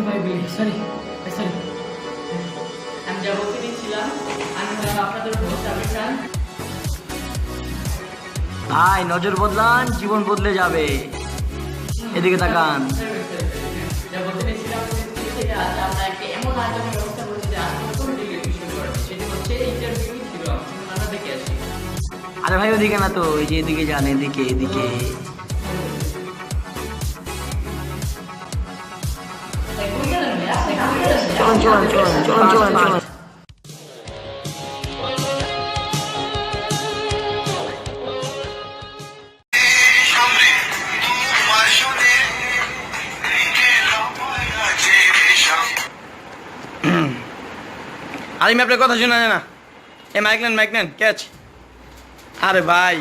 ভাই sorry sorry, আমি যা বলতে দিচ্ছিলাম, আমি হলাম আপনাদের হোস্ট আবির খান। ভাই নজর বদলান, জীবন বদলে যাবে। এদিকে তাকান। যা বলতে দিচ্ছিলাম থেকে আজ আমরা একটা এমন আয়োজনের ব্যবস্থা করেছি যে আজকে কোনো টেলিভিশন করেছে, সেটি হচ্ছে ইন্টারভিউ ছিল। আমরা দেখে আসি। আরে ভাই ওদিকে না তো, এই যে এদিকে যান, এদিকে এদিকে। চলুন চলুন চলুন চলুন চলুন চলুন। আলিম আপনার কথা শোনা যায় না। এ মাইক নেন ক্যাচ। আরে ভাই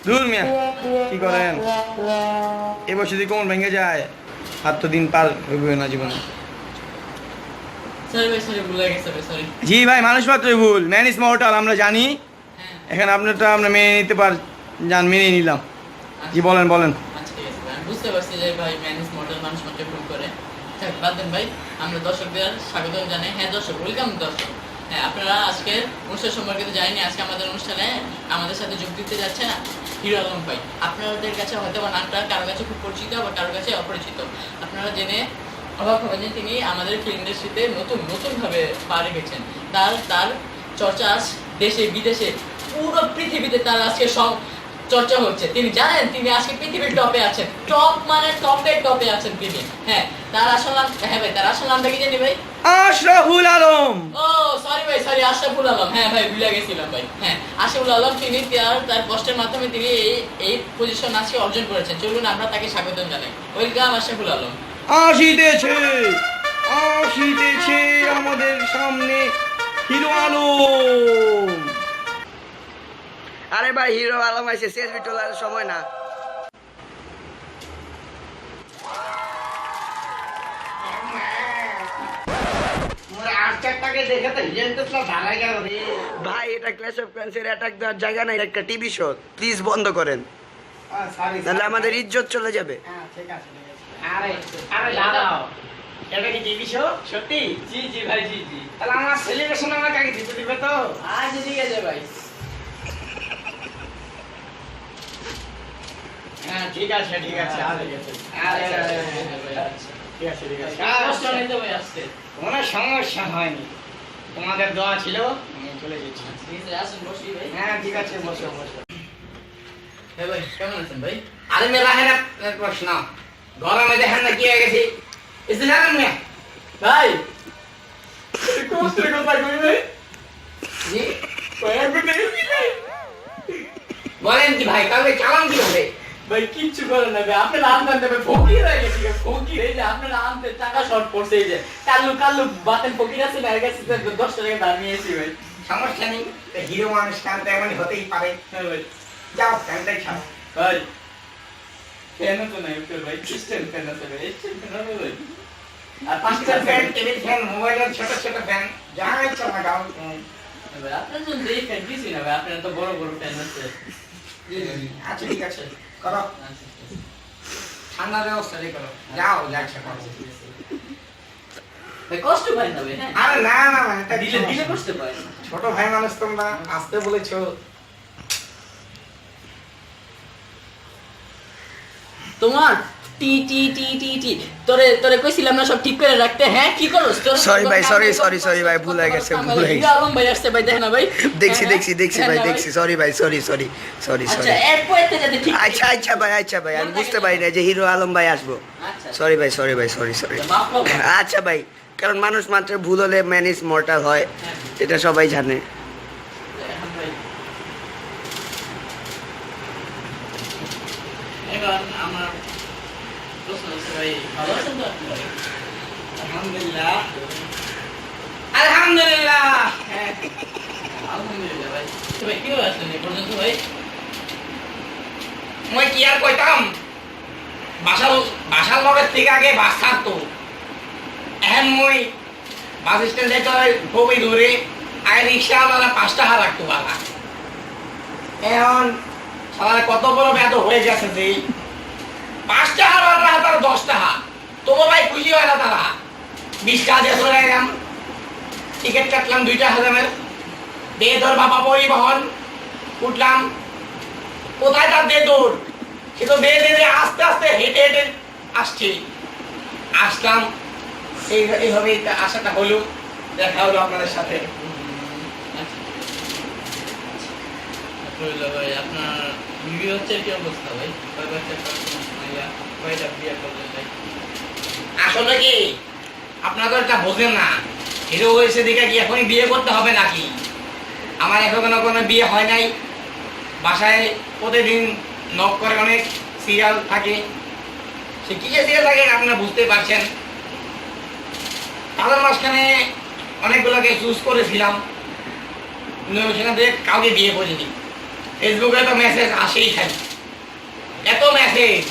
দূর মিয়া, কি করেন? এ বসে যদি কোমর ভেঙে যায়, আর তো দিন পার হইবে না জীবনে। সরি ভাই, সরি ভুলে গেছে ভাই, সরি। জি ভাই, মানুষ মাত্রই ভুল, ম্যান ইজ মর্টাল, আমরা জানি। এখানে আপনারটা আমরা মেনে নিতে মেনে নিলাম। জি বলেন বলেন। আচ্ছা ঠিক আছে ভাই, আমি বুঝতে পারছি যে ভাই ম্যানেজ মডেল মানুষ মাত্র ভুল করে। থাক বাদ দেন ভাই, আমরা দর্শকদের স্বাগত জানাই। হ্যাঁ দর্শক, ওয়েলকাম দর্শক। হ্যাঁ, আপনারা আজকের অনুষ্ঠান সম্পর্কে তো জানেনই। আজকে আমাদের অনুষ্ঠানে আমাদের সাথে যোগ দিতে যাচ্ছে না হিরো আলম ভাই। আপনাদের কাছে হয়তো বা নামটা কারোর কাছে খুব পরিচিত, আবার কারোর কাছে অপরিচিত। আপনারা জেনে অবাক হবেন যে তিনি আমাদের ফিল্ম ইন্ডাস্ট্রিতে নতুনভাবে পা রেখেছেন। তার চর্চা আজ দেশে বিদেশে পুরো পৃথিবীতে তার আজকে সব চর্চা হচ্ছে। তিনি জানেন তিনি আজকে পৃথিবীর টপে আছেন, টপ মানে টপে আছেন তিনি। হ্যাঁ, তার আসল নাম, হ্যাঁ ভাই তার আসল নামটা কি জানি ভাই? আশরাফুল আলম। ও সরি ভাই, সরি, আশরাফুল আলম। হ্যাঁ ভাই, ভুলে গেছিলাম ভাই। হ্যাঁ, আশরাফুল আলম, তিনি তার কষ্টের মাধ্যমে তিনি এই পজিশন আজকে অর্জন করেছেন। চলুন আমরা তাকে স্বাগত জানাই। ওয়েলকাম আশরাফুল আলম। আসিতেছে আমাদের সামনে হিরো আলম। আরে ভাই হিরো আলম আইছে, সেলফি তোলার সময় না। ভাই এটা ক্ল্যাশ অফ ক্লান্সের অ্যাটাক দেওয়ার জায়গা না, এটা একটা টিভি শো। প্লিজ বন্ধ করেন, নাহলে আমাদের ইজ্জত চলে যাবে। আরে দাঁড়াও, এটা কি টিভি শো সত্যি? জি জি ভাই, জি জি। তাহলে আমার সেলিব্রেশন আমাকে আগে দিতে দিবে তো? আজ ঠিক আছে ভাই। হ্যাঁ ঠিক আছে ঠিক আছে, আরে ঠিক আছে ঠিক আছে। কষ্ট নেই তো ভাই আসতে। কোনো সমস্যা হয়নি, তোমাদের দোয়া ছিল, আমি চলে যাচ্ছি। ঠিক আছে, আসুন বসি ভাই। হ্যাঁ ঠিক আছে, বসো বসো। হ্যাঁ ভাই, কেমন আছেন ভাই? আরে মেলা হ্যাঁ না প্রশ্ন, গরমে দেখেন না কি হয়ে গেছি, এসে জানেন না ভাই কষ্টের কথা কই ভাই। জি বলেন কি ভাই, কালকে চালান কি হবে? ভাই কিচ্ছু করেন না ভাই, আপনারা আনতেন দেবে ফকির হয়ে গেছি। ফকির এই যে আপনারা আনতে টাকা শর্ট পড়ছে, এই যে কাল্লু বাতেন ফকির আছে না, এর কাছে 10 টাকা দাম নিয়েছি ভাই। সমস্যা নেই, হিরো মানুষ কান তো এমন হতেই পারে। হ্যাঁ ভাই। যাও ফ্যানটাই ছাড়ো। ভাই ফ্যান তো নাই উপরে ভাই, স্ট্যান্ড ফ্যান আছে ভাই, স্ট্যান্ড ফ্যান হবে ভাই। আর 5টা ফ্যান, টেবিল ফ্যান, মোবাইলের ছোট ছোট ফ্যান, যা ইচ্ছা লাগাও। ভাই, আপনার জন্য এই ফ্যান দিছি না ভাই, আপনার তো বড় বড় ফ্যান আছে। আচ্ছা ঠিক আছে, করো, আচ্ছা, ঠান্ডার ব্যবস্থা করো, যাও যা ইচ্ছা করো। ভাই কষ্ট পাই না ভাই। হ্যাঁ, আরে না না না, এটা দিলে দিলে কষ্ট পাই না। ছোট ভাই মানুষ, তোমরা আসতে বলেছো। তোমার টি টি টি টি টি তোরে কইছিলাম না সব ঠিক করে রাখতে। হ্যাঁ কি করছ তোর? Sorry ভাই, sorry ভাই, ভুল হয়ে গেছে। হিরো আলম ভাই আসছে ভাই, দেখ না ভাই। দেখছি হ্যাঁ, ভাই, না দেখছি। সরি ভাই, সরি আচ্ছা এরপর থেকে যাতে ঠিক। আচ্ছা ভাই, আমি বুঝতে পারি না যে হিরো আলম ভাই আসবো। আচ্ছা সরি ভাই, সরি মাফ করো। আচ্ছা ভাই, কারণ মানুষ মাত্র ভুল হলে ম্যান ইজ মর্টাল হয়, এটা সবাই জানে। হ্যাঁ ভাই, এবার আমার প্রশ্ন হচ্ছে ভাই, ভালো আছেন তো আপনি ভাই? আলহামদুলিল্লাহ আলহামদুলিল্লাহ। হ্যাঁ আলহামদুলিল্লাহ ভাই। তো ভাই কি আসলেন এই পর্যন্ত ভাই? মই কি আর কইতাম, বাসার লগের থেকে আগে বাস ছাড়তো, এখন মই বাস স্ট্যান্ডে তো খুবই দূরে, আগে রিক্সাওয়ালা 5 টাকা রাখতো বাবা। এখন সবাই কত বড় বেদ হয়ে গেছে যে 5 টাকা আর 10 টাকা তবু ভাই খুশি হয় না তারা। 20 টাকা দিয়ে চলে গেলাম, টিকিট কাটলাম 2টা হাজারের, দিয়ে ধর বাবা পরিবহন উঠলাম। কোথায় তার দে দৌড়, সে তো দে দে দে আস্তে আস্তে হেঁটে হেঁটে আসছে। আসলাম, এইভাবেই আশাটা হলো, দেখা হলো আপনাদের সাথে। রইলো ভাই, আপনার বিয়ে হচ্ছে কি অবস্থা ভাই? কয় বাচ্চা, কয়টা বিয়ে করলেন ভাই? আসলে কি আপনারা তো এটা বোঝেন না, হিরো হয়েছে দেখে কি এখনই বিয়ে করতে হবে নাকি? আমার এখনো কোনো বিয়ে হয় নাই। বাসায় প্রতিদিন নক করে অনেক সিরিয়াল থাকে, সে কিসের সিরিয়াল থাকে আপনারা বুঝতে পারছেন। তাদের মাঝখানে অনেকগুলোকে চুজ করেছিলাম, সেখান থেকে কাউকে বিয়ে করিনি। ফেসবুকে তো মেসেজ আসেই খালি, এত মেসেজ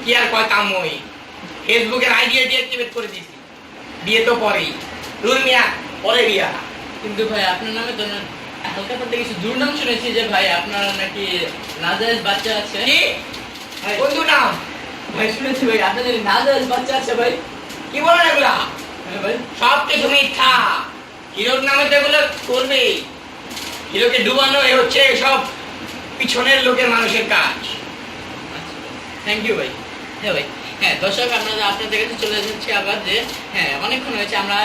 কি আর কয় কাম ওই। ফেসবুকের আইডি ডিঅ্যাক্টিভেট করে দিয়েছি, বিয়ে তো পরেই, রুল মিয়া পরে বিয়া। কিন্তু ভাই আপনার নামে তো হালকা পাতলা কিছু দুর্নাম শুনেছি যে ভাই আপনার নাকি নাজায়েজ বাচ্চা আছে। কি ভাই, বন্ধু নাম ভাই শুনেছি ভাই আপনাদের নাজায়েজ বাচ্চা আছে ভাই। কি বলেন এগুলা? হ্যাঁ ভাই, সব কিছু মিথ্যা। হিরোর নামে তো এগুলো করবে, হিরোকে ডুবানো এ হচ্ছে সব পিছনের লোকের মানুষের কাজ। থ্যাংক ইউ ভাই। হ্যাঁ ভাই, হ্যাঁ দর্শক আপনাদের কাছে চলে যাচ্ছে আবার যে হ্যাঁ অনেকক্ষণ হয়েছে আমরা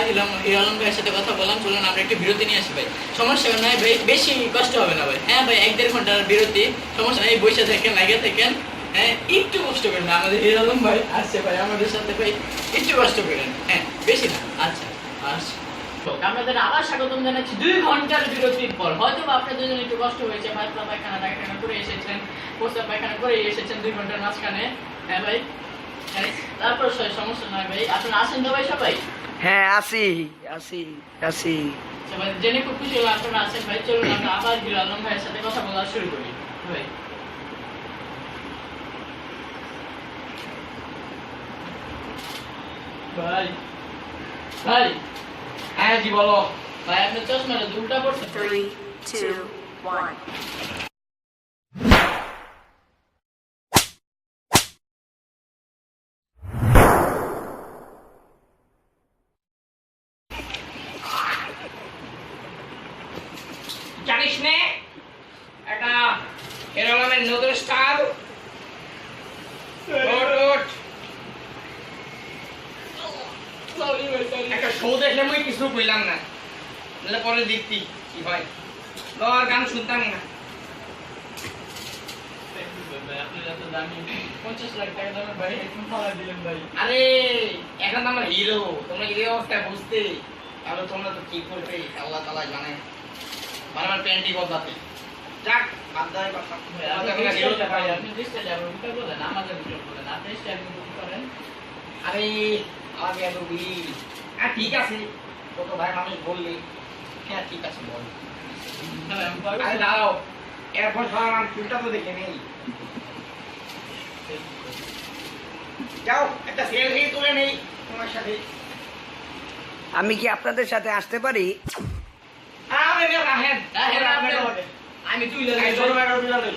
হিরো আলম ভাইয়ের সাথে কথা বললাম, চলুন আমরা একটু বিরতি নিয়ে আসি ভাই। সমস্যা নয় ভাই, বেশি কষ্ট হবে না ভাই। হ্যাঁ ভাই, 1-1.5 ঘন্টার বিরতি, সমস্যা নেই, বসে থাকেন, লাগে থাকেন। হ্যাঁ একটু কষ্ট করেন, আমাদের হিরো আলম ভাই আসছে ভাই আমাদের সাথে ভাই, একটু কষ্ট করেন, হ্যাঁ বেশি না। আচ্ছা আসছি। আপনাদের আবার স্বাগতম জানাচ্ছি 2 ঘন্টার বিরতির পর। হয়তো বা আপনাদের জন্য একটু কষ্ট হয়েছে, পাতলা পায়খানা টায়খানা করে এসেছেন, প্রস্তাব পায়খানা করে এসেছেন 2 ঘন্টার মাঝখানে। হ্যাঁ ভাই, হ্যাঁ তারপর সমস্যা নয় ভাই। আপনারা আসেন তো ভাই সবাই? হ্যাঁ আসি আসি আসি। সবাই জেনে খুব খুশি হলাম আপনারা আছেন ভাই। চলুন আমরা আবার হিরো আলম ভাইয়ের সাথে কথা বলা শুরু করি ভাই। ভাই ভাই হ্যাঁ জি বলো। ভাই আপনার চশমাটা দুলটা পড়ছে। 3, 2, 1. জানিস নে একটা হিরো নামের নতুন স্টার সরি ভাই, সরি। একটা শো দেখলে মুই কিছু কইলাম না, তাহলে পরে দেখতি কি হয়। তোর গান শুনতাম না। ভাই আপনি এত দামি 50 লাখ টাকা দামের ভাই এখন ফালা দিলেন ভাই। আরে এখন তো আমরা হিরো, তোমরা এই অবস্থায় বুঝতে, তাহলে তোমরা তো কি করবে আল্লাহ তাআলা জানে। বারবার প্যান্টি বদলাতে যাক, বাদ দাও কথা। ভাই আপনি হিরোটা ভাই, আপনি ডিস্টাইল আবার উল্টা বলেন, আমাদের উল্টা বলেন, আপনি স্টাইল করেন। আরে আগে এত বি হ্যাঁ ঠিক আছে, কত ভাই মানুষ বললি, হ্যাঁ ঠিক আছে বল। হ্যাঁ ভাই, আমি পারবো। আরে দাঁড়াও, এরপর ভাবলাম চুলটা তো দেখে নেই। যাও একটা সেলফি তুলে নেই তোমার সাথে। আমি কি আপনাদের সাথে আসতে পারি? আরে না হ্যাঁ হ্যাঁ, হ্যাঁ, আপনি- আমি তুই এই ছোট ভাইটা তুলে নেই।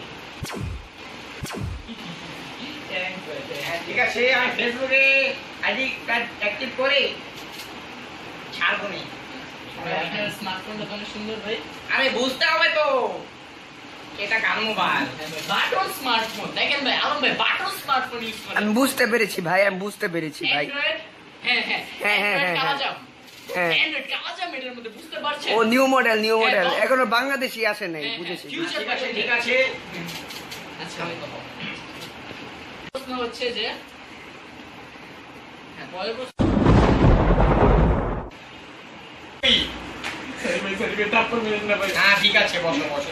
হ্যাঁ ঠিক আছে, আমি ফেসবুকে আইডি কার্ড অ্যাক্টিভ করে ছাড়বো নি। আপনার স্মার্টফোনটা তো অনেক সুন্দর ভাই। আরে বুঝতে হবে তো, এটা কার মোবাইল। বাটন স্মার্টফোন দেখেন ভাই, আলম ভাই বাটন স্মার্টফোন ইউজ করেন। আমি বুঝতে পেরেছি ভাই, আমি বুঝতে পেরেছি ভাই। Android, হ্যাঁ হ্যাঁ হ্যাঁ, হ্যাঁ, Android হ্যাঁ, কালাজাম। হ্যাঁ। Android কালাজাম এটার মধ্যে, বুঝতে পারছেন? ও নিউ মডেল, নিউ মডেল হ্যাঁ, এখনো বাংলাদেশি আসে নাই, হ্যাঁ, বুঝেছি। future ঠিক আছে ঠিক আছে। আচ্ছা প্রশ্ন হচ্ছে যে হ্যাঁ পরের প্রশ্ন। হ্যাঁ ঠিক আছে, বসো বসো।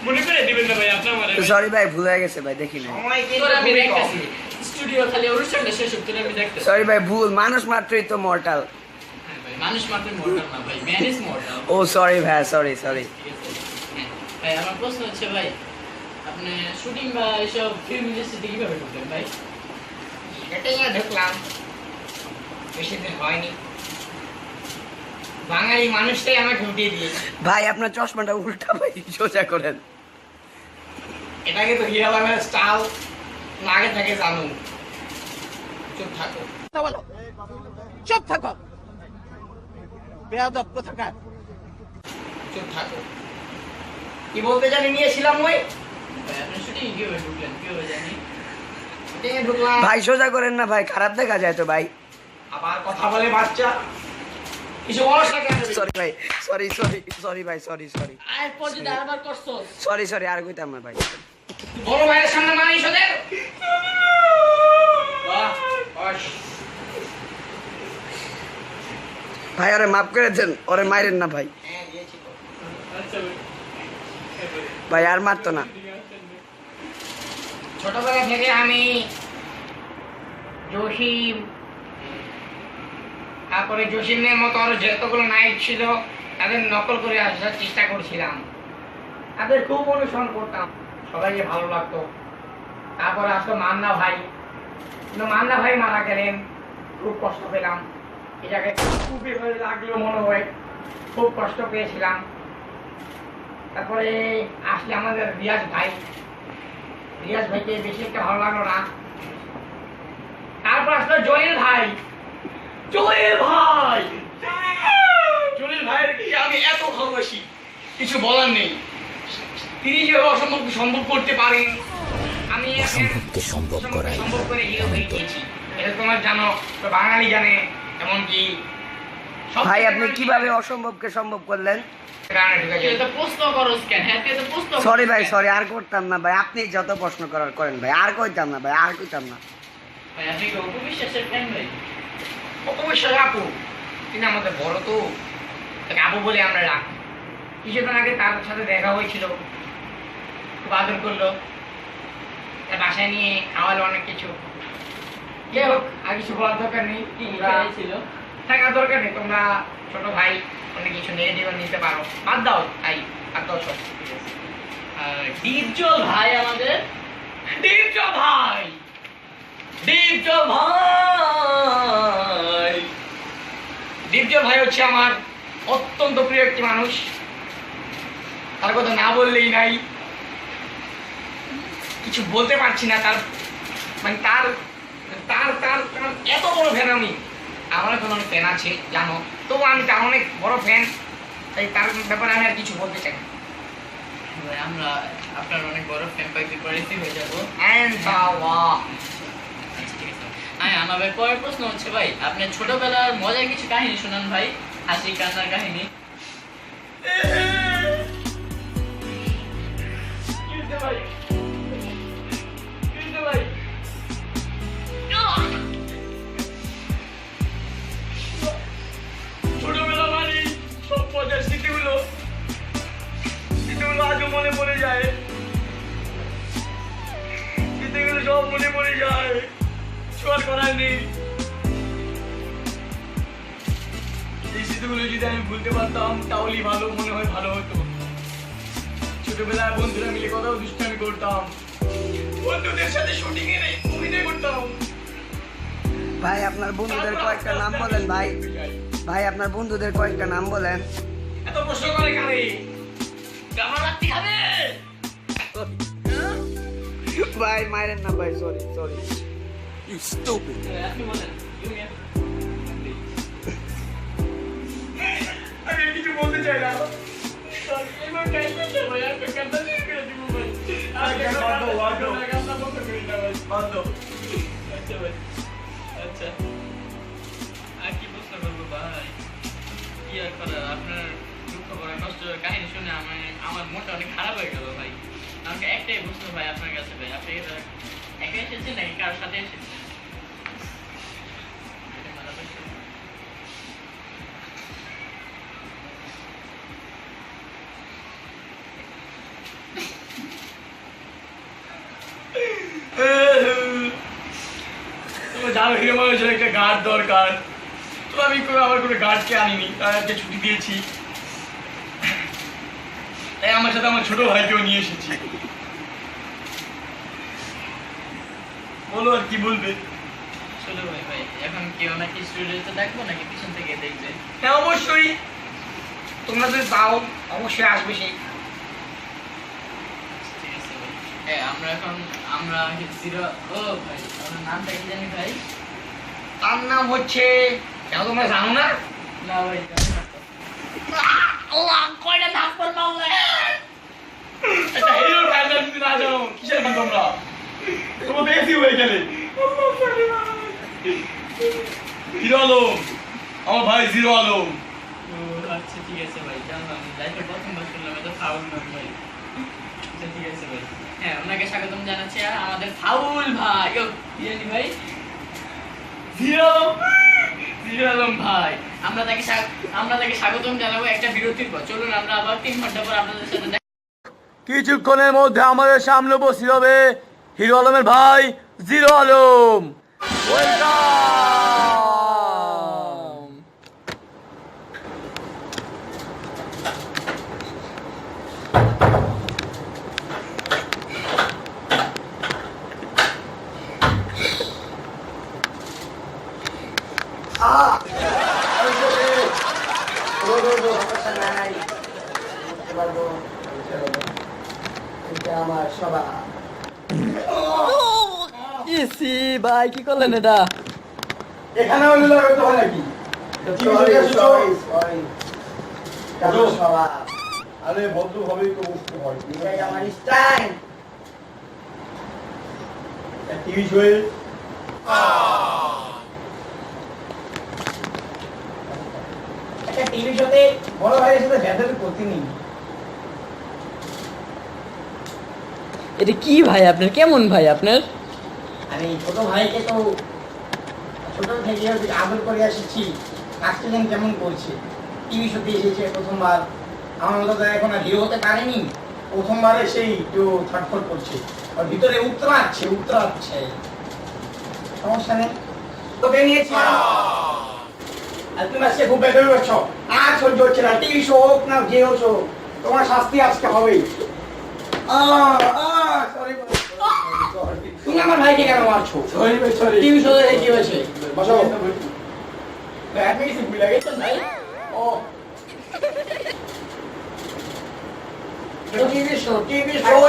মনে করে দিবেন না ভাই আপনার মানে সরি ভাই, ভুল হয়ে গেছে ভাই, দেখি না। সময় কিন্তু তোরা আমি খুবই কম। দেখতেছি স্টুডিও খালি অনুষ্ঠানটা শেষ হতে আমি দেখতেছি। সরি ভাই, ভুল, মানুষ মাত্রই তো মর্টাল। হ্যাঁ ভাই, মানুষ মাত্র মর্টাল না ভাই, ম্যান ইজ মর্টাল। ও সরি ভাই, সরি সরি। ঠিক আছে হ্যাঁ ভাই, আমার প্রশ্ন হচ্ছে ভাই আপনি শুটিং বা এসব ফিল্ম ইন্ডাস্ট্রিতে কিভাবে ঢুকলেন ভাই? এটাই না ঢুকলাম, বেশি দিন হয়নি। বাঙালি মানুষটাই আমাকে ঢুকিয়ে দিয়েছে। ভাই আপনার চশমাটা উল্টা ভাই, সোজা করেন। এটাকে তো হিরো আলমের স্টাইল আগে থেকে জানো। চুপ থাকো। চুপ থাকো বেয়াদব কোথাকার। চুপ থাকো। কি বলতে জানি নিয়েছিলাম ওই ভাই আপনি শুটিং কিভাবে ঢুকলেন কিভাবে জানি? শুটিংয়ে ঢুকলাম। ভাই সোজা করেন না ভাই, খারাপ দেখা যায় তো ভাই। আবার কথা বলে বাচ্চা, কিছু বলস না কেন? সরি ভাই, সরি সরি সরি ভাই, সরি সরি আর পর যদি আরেকবার করছো সরি সরি, আর কইতাম না ভাই। বড় ভাইয়ের সামনে মানিস ওদের। বাহ, বাস। ভাই ওরে মাফ করে দেন, ওরে মাইরেন না ভাই। হ্যাঁ, দিয়েছি তো। আচ্ছা ভাই ভাই আর মারতো না। ছোটবেলা থেকে আমি জসিম, তারপরে জসিমের মতো আরো যতগুলো নায়ক ছিল তাদের নকল করে আসার চেষ্টা করছিলাম, তাদের খুব অনুসরণ করতাম, সবাইকে ভালো লাগতো। তারপরে আসলো মান্না ভাই, কিন্তু মান্না ভাই মারা গেলেন, খুব কষ্ট পেলাম। এটাকে খুবই ভালো লাগলো, মনে হয় খুব কষ্ট পেয়েছিলাম। তারপরে আসলে আমাদের রিয়াজ ভাই, রিয়াজ ভাইকে বেশি একটা ভালো লাগলো না। তারপর আসলো জয়েল ভাই, জয়েল ভাই, জয়েল ভাইয়ের কি আমি এত ভালোবাসি, কিছু বলার নেই। তিনি যে অসম্ভবকে সম্ভব করতে পারেন, আমি অসম্ভবকে সম্ভব করে হিরো হয়ে গিয়েছি। এটা তোমার জানো, তো বাঙালি জানে, এমনকি সব ভাই আপনি কিভাবে অসম্ভবকে সম্ভব করলেন? গানে ঢুকে তুই যায়। তো প্রশ্ন করস কেন? হ্যাঁ তুই তো প্রশ্ন সরি ভাই, সরি, আর করতাম না ভাই। আপনি যত প্রশ্ন করার করেন ভাই, আর কইতাম না ভাই, আর কইতাম না। ভাই আপনি কি উপবিশ্বাসের ফ্যান ভাই? অবশ্যই আপু, তিনি আমাদের বড় তো, তাকে আপু বলে আমরা রাখি। কিছুদিন আগে তার সাথে দেখা হয়েছিল, খুব আদর করলো, তার বাসায় নিয়ে খাওয়ালো অনেক কিছু। যাই হোক, আর কিছু বলার দরকার নেই, কি তোমরা ছিল? থাকার দরকার নেই। তোমরা ছোট ভাই, অনেক কিছু নেগেটিভ নিতে পারো, বাদ দাও তাই, আর দাও সব। ডিপজল ভাই আমাদের দীপজল ভাই, দীপজল ভাই, দীপজল ভাই হচ্ছে আমার অত্যন্ত প্রিয় একটি মানুষ, তার কথা না বললেই নাই। কিছু বলতে পারছি না, তার মানে তার তার তার তার এত বড় ফ্যান আমি। আমার এখন অনেক ফ্যান আছে জানো, তবু আমি তার অনেক বড় ফ্যান, তাই তার ব্যাপারে আমি আর কিছু বলতে চাই না। ভাই আমরা আপনার অনেক বড় ফ্যান পাইতে পারিছি হয়ে যাবো। ইনশাআল্লাহ। আচ্ছা ঠিক আছে। হ্যাঁ আমার ভাই পরের প্রশ্ন হচ্ছে ভাই আপনি ছোটবেলার মজার কিছু কাহিনী শোনান ভাই, হাসি কান্নার কাহিনী। ছোটবেলা মানে সব মজার স্মৃতিগুলো আজও মনে পড়ে যায়, স্মৃতিগুলো সব মনে পড়ে যায়, ছোঁয়ার করার নেই। এই স্মৃতিগুলো যদি আমি ভুলতে পারতাম তাহলেই ভালো, মনে হয় ভালো হতো। ছোটবেলায় বন্ধুরা মিলে কতও দুষ্টামি করতাম, বন্ধুদের সাথে শুটিং এ অভিনয় করতাম। ভাই আপনার বন্ধুদের কয়েকটা নাম বলেন ভাই। ভাই আপনার বন্ধুদের কয়েকটা নাম বলেন। এত প্রশ্ন করে কারে? আমার রাত্রি খাবে? ভাই মাইরেন না ভাই, সরি সরি। আপনি বলেন তুমি আমি আর কিছু বলতে চাই না। এবার কাইতে ভাই আর কান্না শুরু করে দিব ভাই। কান্না বন্ধ করি না ভাই। আচ্ছা ভাই, আচ্ছা আর কি প্রশ্ন করবো ভাই? কি আর করার, আপনার দুঃখ করে কষ্ট কাহিনী শুনে আমার মনটা অনেক খারাপ হয়ে গেল ভাই। আমাকে একটাই প্রশ্ন ভাই আপনার কাছে ভাই, আপনি একা এসেছেন নাকি কারোর সাথে এসেছেন? তুমি জানো হিরো মানুষের একটা গার্ড দরকার, তো আমি আমার কোনো গার্ডকে আনিনি, তাদেরকে ছুটি দিয়েছি, তাই আমার সাথে আমার ছোট ভাইকেও নিয়ে এসেছি। বলো আর কি বলবে? ছোট ভাই ভাই এখন কেউ নাকি স্টুডিওতে দেখবো নাকি পিছন থেকে দেখবে? হ্যাঁ অবশ্যই, তোমরা যদি পাও অবশ্যই আসবে সেই। ঠিক আছে ভাই। হ্যাঁ আমরা এখন আমরা জিরো ও ভাই আপনার নামটা কি জানি ভাই? তার নাম হচ্ছে কেন তোমরা জানো না? না ভাই জানি না তো। আল্লাহ কয়টা নাম করলাম একটা হিরোর গান যদি না জানো কিসের গান তোমরা? তোমরা বেশি হয়ে গেলে। হিরো আলম, আমার ভাই জিরো আলম। ও আচ্ছা ঠিক আছে ভাই জানলাম লাইফে প্রথমবার শুনলাম এটা ফাউল নাম ভাই আচ্ছা ঠিক আছে ভাই হ্যাঁ আপনাকে স্বাগতম জানাচ্ছি আর আমাদের ফাউল ভাই ও ইয়ানি ভাই জিরো আলম ভাই আমরা তাকে স্বাগতম জানাবো একটা বিরতির পর চলুন আমরা আবার 3 ঘন্টা পর আপনাদের সাথে কিছুক্ষণের মধ্যে আমাদের সামনে উপস্থিত হবে হিরো আলমের ভাই জিরো আলম। ওয়েলকাম। আমার সবাই ইসি ভাই কি করলেন এটা? এখানে হলে লাগাতে হয় নাকি? আরে ভদ্র ভাবেই তো বসতে হয়। আমার স্টাইল টিভি শোয়ে একটা টিভি শোতে বড় ভাইয়ের সাথে ব্যাটারি করতে নেই। এটা কি ভাই আপনার কেমন ভাই আপনার আমি ছোট ভাইকে তো ছোট থেকে আদর করে আসছি, আজকে যেন কেমন করছে। টিভি শোতে এসেছে প্রথমবার, আমার মতো তো এখন আর হিরো হতে পারেনি, প্রথমবার এসেই কেউ ছটফট করছে, আর ভিতরে উত্তরাচ্ছে সমস্যা নেই, তোকে নিয়েছি। আর তুমি আজকে খুব বেদবি করছো, আর সহ্য হচ্ছে না। টিভি শো হোক না যে হোক, তোমার শাস্তি আজকে হবেই। তুমি আমার ভাইকে কেন মারছো? টিভি শো দেখে কি হয়েছে? বসো। আপনি কিছু ভুলে গেছেন ভাই? ও টিভি শো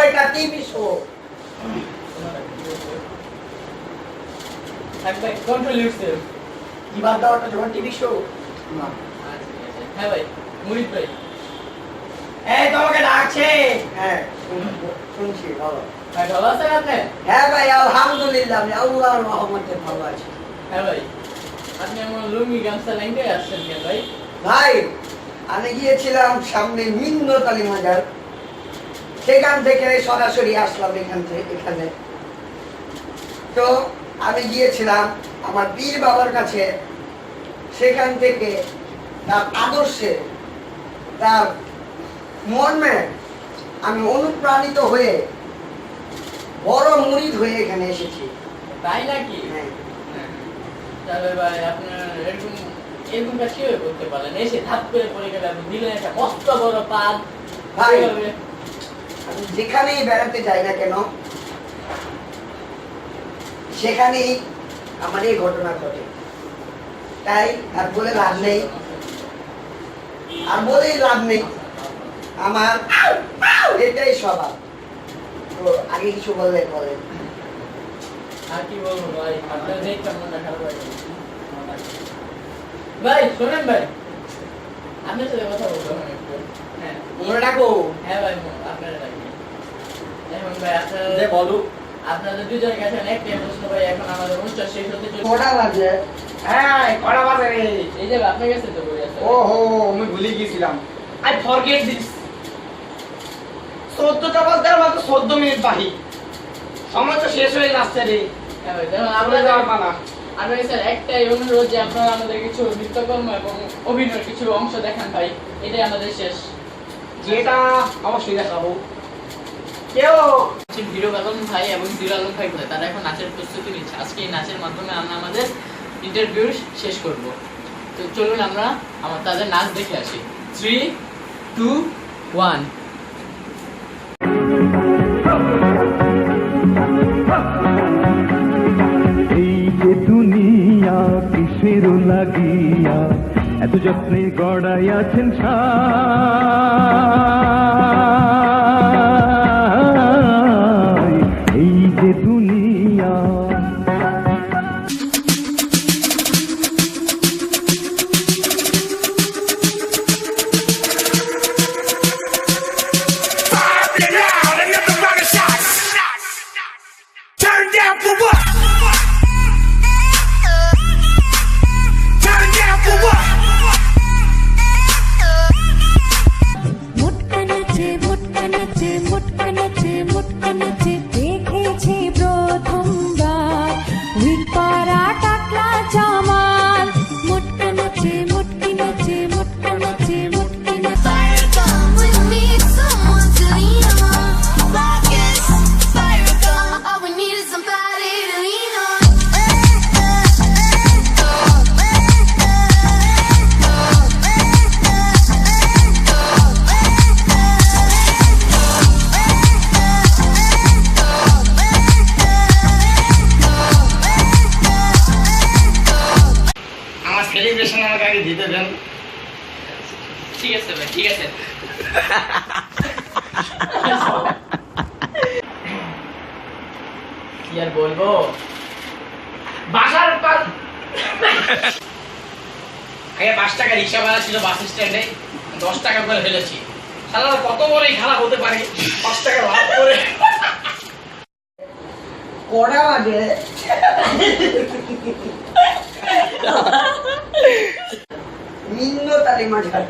এটা টিভি শো। ভাই কন্ট্রোল ইউরসেলফ কি বাদ দেওয়াটা যখন টিভি শো না। হ্যাঁ ভাই মুহিত ভাই এই তোমাকে ডাকছে। হ্যাঁ শুনছি ভালো। ভাই ভালো আছেন আপনি হ্যাঁ ভাই আলহামদুলিল্লাহ আমি আল্লাহর রহমতে ভালো আছি। হ্যাঁ ভাই আপনি আমার লুঙ্গি গামছা লেঙ্গে আসছেন কেন ভাই ভাই আমি গিয়েছিলাম সামনে মিন্নত আলী মাজার, সেখান থেকে সরাসরি আসলাম এখানে। তো আমি গিয়েছিলাম আমার পীর বাবার কাছে, সেখান থেকে তার আদর্শে তার মর্মে আমি অনুপ্রাণিত হয়ে বড় মুরিদ হয়ে এখানে এসেছি। তাই নাকি হ্যাঁ। তাহলে ভাই আপনার এরকম কাজ কিভাবে করতে পারলেন? এসে ধাপ করে পড়ে গেলে আপনি দিলেন একটা মস্ত বড় পাদ ভাই কিভাবে? আমি যেখানেই বেড়াতে যাই না কেন সেখানেই আমার এই ঘটনা ঘটে, তাই আর বলে লাভ নেই, আমার এটাই স্বভাব। তো আগে কিছু বললে বলেন। আর কি বলবো ভাই আপনার দেখতে মনটা খারাপ হয়ে গেল। ভাই শোনেন ভাই আপনার সাথে কথা বলবো আমি একটু। হ্যাঁ তোমরা ডাকো। হ্যাঁ ভাই আপনারা ডাকি। এখন ভাই যে বলো। আপনাদের দুজনের কাছে একটাই প্রশ্ন ভাই, এখন আমাদের অনুষ্ঠান শেষ হতে চলেছে। কটা বাজে? হ্যাঁ কড়া বাজে রে। এই যে আপনার কাছে তো বই আছে। ওহো আমি ভুলে গিয়েছিলাম। I forget this. 14টা বাজে মাত্র 14 মিনিট বাকি, সময় তো শেষ হয়ে যাচ্ছে রে। হ্যাঁ ভাই দেখুন আমরা যাওয়ার পালা। আপনার স্যার একটাই অনুরোধ যে আপনারা আমাদের কিছু নৃত্যকর্ম এবং অভিনয়ের কিছু অংশ দেখান ভাই, এটাই আমাদের শেষ। যেটা অবশ্যই দেখাবো। কেউ হিরো আলম ভাই এবং জিরো আলম ভাই বলে তারা এখন নাচের প্রস্তুতি নিচ্ছে। আজকে এই নাচের মাধ্যমে আমরা আমাদের ইন্টারভিউ শেষ করব। তো চলুন আমরা তাদের নাচ দেখে আসি। 3, 2, 1। এই যে দুনিয়া কিসের লাগিয়া এত যত্নে গড়াইয়াছেন সাই, এই যে দুনিয়া। সেলিব্রেশন আমাকে আগে দিতে দেন। ঠিক আছে ভাই, ঠিক আছে। কি আর বলবো, বাসার পাশ আগে 5 টাকা রিক্সা ভাড়া ছিল বাস স্ট্যান্ডে, 10 টাকা করে ফেলেছি। সালা কত বড়ই খারাপ হতে পারে, 5 টাকা লাভ করে। কড়া লাগে নিম্ন তালি মাঝার